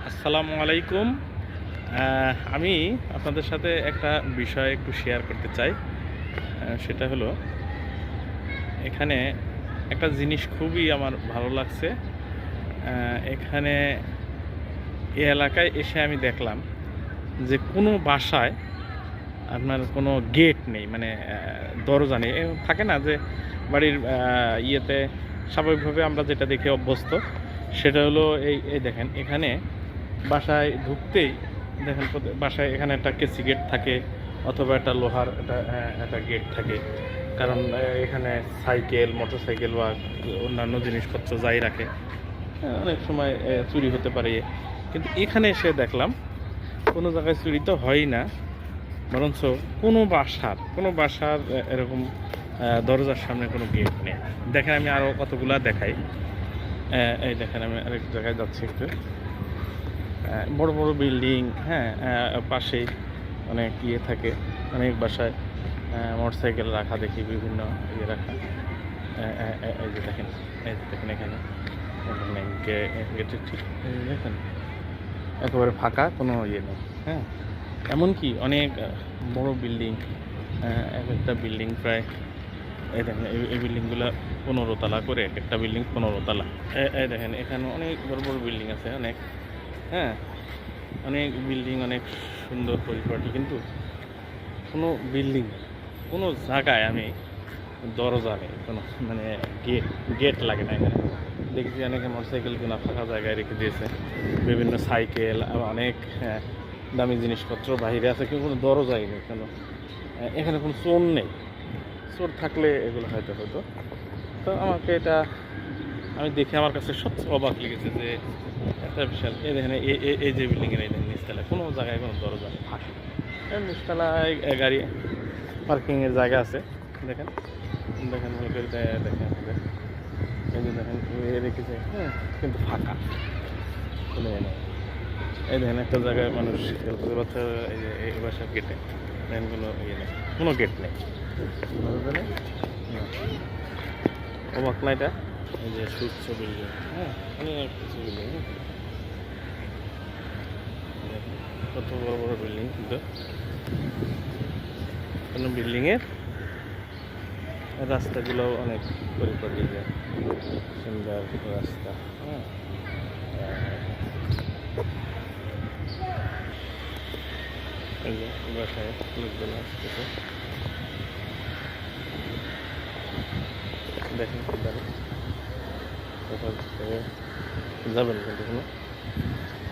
আসসালামু আলাইকুম। আমি আপনাদের সাথে একটা বিষয় একটু শেয়ার করতে চাই। সেটা হলো এখানে একটা জিনিস খুবই আমার ভালো লাগছে। এখানে এই এলাকায় এসে আমি দেখলাম যে কোনো বাসায় আপনার কোনো গেট নেই, মানে দরজা নেই। থাকে না যে বাড়ির ইয়েতে স্বাভাবিকভাবে আমরা যেটা দেখে অভ্যস্ত, সেটা হলো এই দেখেন এখানে বাসায় ঢুকতেই দেখেন বাসায় এখানে একটা কেসি গেট থাকে অথবা একটা লোহার একটা গেট থাকে। কারণ এখানে সাইকেল, মোটরসাইকেল বা অন্যান্য জিনিসপত্র যাই রাখে অনেক সময় চুরি হতে পারে। কিন্তু এখানে এসে দেখলাম কোনো জায়গায় চুরি তো হয়ই না, বরঞ্চ কোনো বাসার এরকম দরজার সামনে কোনো গেট নেই। দেখেন আমি আরও কতগুলা দেখাই। এই দেখেন আমি আরেক জায়গায় যাচ্ছি একটু। বড় বড় বিল্ডিং, হ্যাঁ, পাশেই অনেক ইয়ে থাকে, অনেক বাসায় মোটরসাইকেল রাখা দেখি, বিভিন্ন ইয়ে রাখা। এই যে দেখেন, এই যে দেখেন এখানে গেটের ঠিক দেখেন একেবারে ফাঁকা, কোনো ইয়ে নেই। হ্যাঁ, এমনকি অনেক বড় বিল্ডিং, এক একটা বিল্ডিং প্রায় এই দেখেন এই বিল্ডিংগুলো 15 তলা করে, এক একটা বিল্ডিং 15 তলা। এই দেখেন এখানে অনেক বড় বড় বিল্ডিং আছে, অনেক, হ্যাঁ, অনেক বিল্ডিং, অনেক সুন্দর পরিপাটি, কিন্তু কোনো বিল্ডিং, কোনো জায়গায় আমি দরজা নেই, কোনো মানে গেট লাগে না। এখানে দেখছি অনেকে মোটরসাইকেল কিনা ফাঁকা জায়গায় রেখে দিয়েছে, বিভিন্ন সাইকেল, অনেক দামি জিনিসপত্র বাইরে আছে, কিন্তু কোনো দরজাই নেই। কেন এখানে কোনো চোর নেই? চোর থাকলে এগুলো হয়তো হতো। তো আমাকে এটা আমি দেখে আমার কাছে সবচেয়ে অবাক লেগেছে যে একটা বিশাল, এই দেখেন এই যে বিল্ডিংয়ের এই নিচতলায় কোনো জায়গায় কোনো দরজা নেই, ফাঁকা। নিচতলায় গাড়ি পার্কিংয়ের জায়গা আছে, দেখেন দেখেন ভালো করে দেখেন, এই যে দেখেন রেখেছে, হ্যাঁ, কিন্তু ফাঁকা, কোনো ইয়ে নেই। এই দেখেন একটা জায়গায় মানুষ খেলতে বাচ্চা, এই যে এই বাসার গেটে দেখেন কোনো ইয়ে নেই, কোনো গেট নেই। অবাক না এটা? এই যে সুচ্ছ বিল্ডিং, হ্যাঁ, অনেক কিছু বিল্ডিং, কত বড় বড় বিল্ডিং, কিন্তু কোনো বিল্ডিংয়ের রাস্তাগুলো অনেক পরিপাটি, সুন্দর রাস্তা। হ্যাঁ, এই যে বাসায় লোকজন আসতেছে, দেখেন কি দাঁড়িয়ে কোথাও যাবেন কিন্তু কোনো